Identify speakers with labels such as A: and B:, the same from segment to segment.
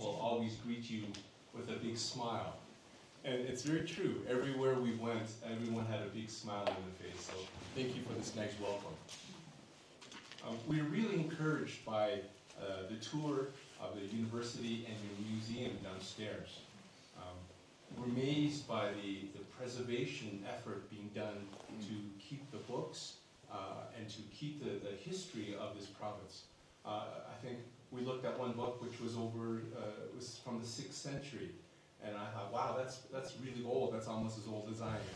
A: people always greet you with a big smile. And it's very true. Everywhere we went, everyone had a big smile on their face. So thank you for this nice welcome. We're really encouraged by the tour of the university and your museum downstairs. We're amazed by the preservation effort being done to keep the books and to keep the history of this province. I think we looked at one book which was it was from the 6th century. And I thought, wow, that's really old. That's almost as old as I am.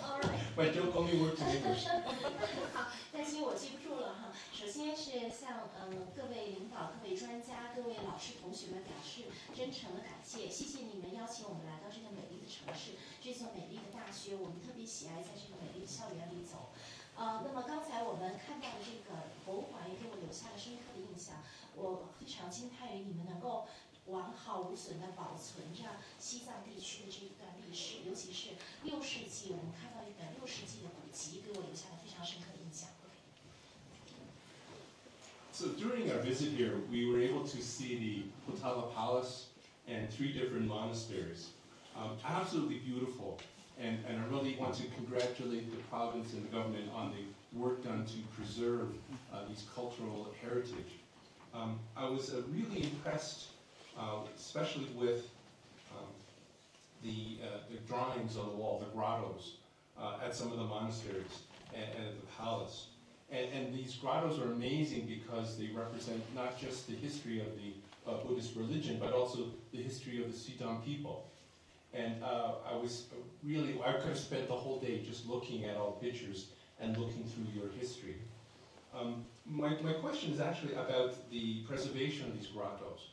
B: All right.
A: My joke only works in English.
B: 好，担心我记不住了哈。首先是向各位领导、各位专家、各位老师、同学们表示真诚的感谢，谢谢你们邀请我们来到这个美丽的城市，这所美丽的大学，我们特别喜爱在这个美丽的校园里走。那么刚才我们看到的这个博物馆也给我留下了深刻的印象，我非常惊叹于你们能够完好无损地保存着西藏地区的这一段历史，尤其是6世纪，我们看到一本6世纪的古籍，给我留下了非常深刻的印象。
A: So during our visit here, we were able to see the Potala Palace and 3 different monasteries. Absolutely beautiful. And I really want to congratulate the province and the government on the work done to preserve these cultural heritage. I was really impressed, especially with the drawings on the wall, the grottos, at some of the monasteries and at the palace. And these grottos are amazing because they represent not just the history of the Buddhist religion, but also the history of the Tibetan people. And I could have spent the whole day just looking at all the pictures and looking through your history. My question is actually about the preservation of these grottos,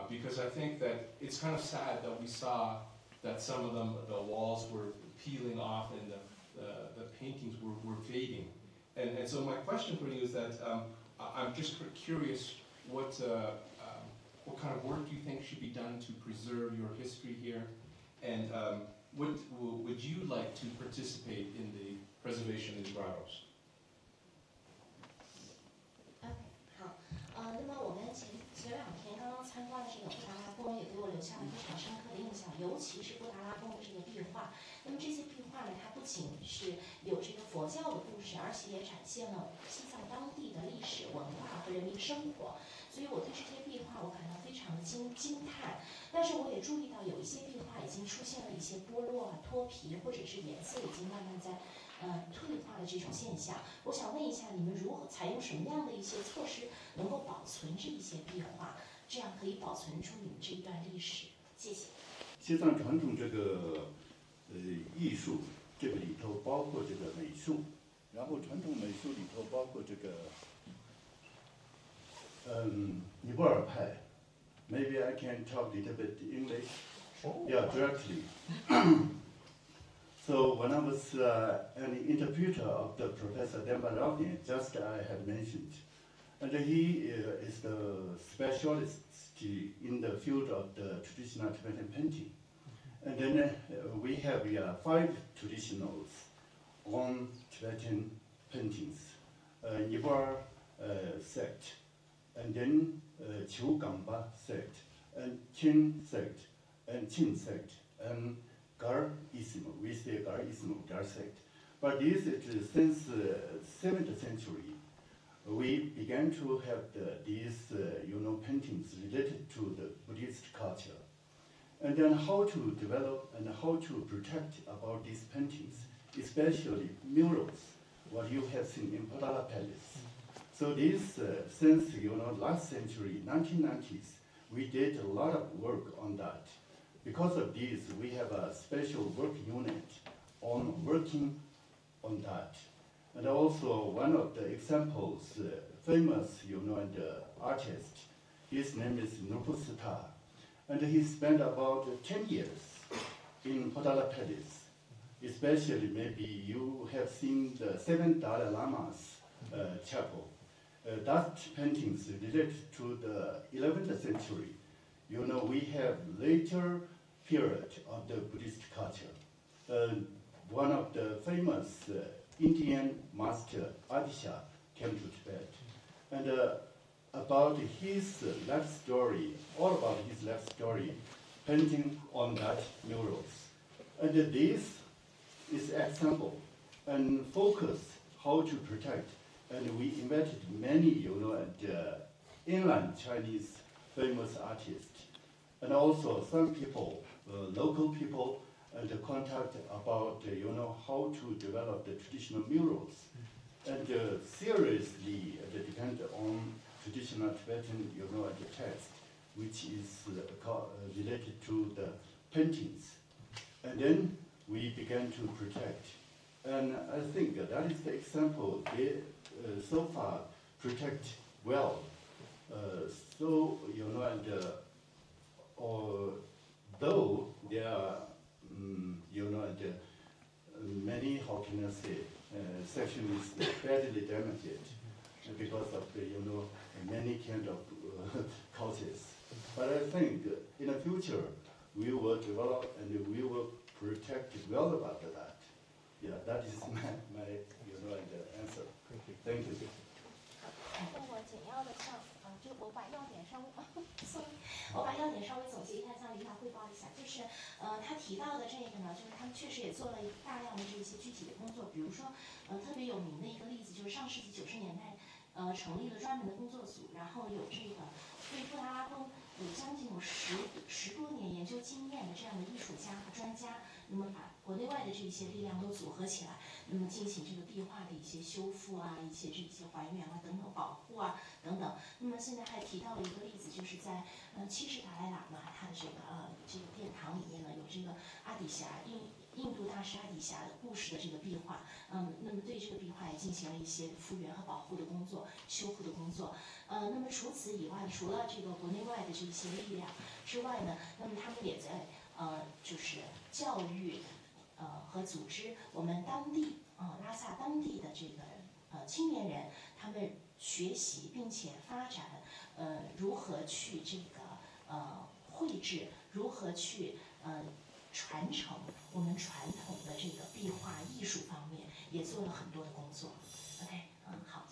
A: because I think that it's kind of sad that we saw that some of them, the walls were peeling off and the paintings were fading. And so my question for you is that I'm just curious what kind of work do you think should be done to preserve your history here? And would you like to participate in the preservation of the grottos?
B: OK， 好，那么我们前2天刚刚参观了这个布达拉宫，也给我留下了非常深刻的印象，尤其是布达拉宫的这个壁画。那么这些壁画呢，它不仅是有这个佛教的故事，而且也展现了西藏当地的历史文化和人民生活。所以我对这些壁画我感到非常的惊叹。但是我也注意到有一些壁画已经出现了一些剥落啊、脱皮，或者是颜色已经慢慢在退化的这种现象。我想问一下，你们如何采用什么样的一些措施，能够保存这一些壁画，这样可以保存出你们这一段历史？谢谢。
C: 西藏传统这个艺术，这个里头包括这个美术，然后传统美术里头包括这个尼泊尔派。Maybe I can talk a little bit English. Yeah, directly. So when I was an interpreter of the Professor Dembalavni, just I have mentioned, and he is the specialist in the field of the traditional Tibetan painting. And then we have 5 traditionals on Tibetan paintings, Nibar sect, and then Chogamba sect, and Qin sect, and Qin sect, and Garism, we say Garism, Gar sect. But this is since 7th century, we began to have these paintings related to the Buddhist culture. And then how to develop and how to protect about these paintings, especially murals, what you have seen in Potala Palace. So this, since last century, 1990s, we did a lot of work on that. Because of this, we have a special work unit on working on that. And also one of the examples, famous, and artist, his name is Nupusita. And he spent about 10 years in Potala Palace. Especially maybe you have seen the 7 Dalai Lamas chapel. That paintings related to the 11th century. We have later period of the Buddhist culture. One of the famous Indian master, Adisha, came to Tibet. and about his life story, all about his life story, painting on that murals. And this is example and focus how to protect. And we invited many, inland Chinese famous artists, and also some people, local people, and contact about, how to develop the traditional murals. And seriously depend on traditional Tibetan, the text, which is related to the paintings. And then we began to protect. And I think that is the example they so far protect well. Although there are, many, how can I say, section is badly damaged because of the, many kind of causes. But I think in the future, we will develop and we will protect well about that. Yeah, that is my answer. Thank you.
B: 我简要的向就我把要点稍微，sorry， 我把要点稍微总结一下，向领导汇报一下。就是他提到的这个呢，就是他们确实也做了大量的这些具体的工作，比如说特别有名的一个例子，就是上世纪90年代成立了专门的工作组，然后有这个对布达拉宫有将近十多年研究经验的这样的艺术家和专家，那么把国内外的这些力量都组合起来，那么进行这个壁画的一些修复啊，一些这些还原啊等等保护啊等等。那么现在还提到了一个例子，就是在70达赖喇嘛他的这个殿堂里面呢，有这个阿底峡印度大师阿底峡的故事的这个壁画，那么对这个壁画也进行了一些复原和保护的工作、修复的工作。那么除此以外，除了这个国内外的这些力量之外呢，那么他们也在就是教育和组织我们当地拉萨当地的这个青年人，他们学习并且发展如何去这个绘制，如何去传承我们传统的这个壁画艺术方面，也做了很多的工作。OK， 好。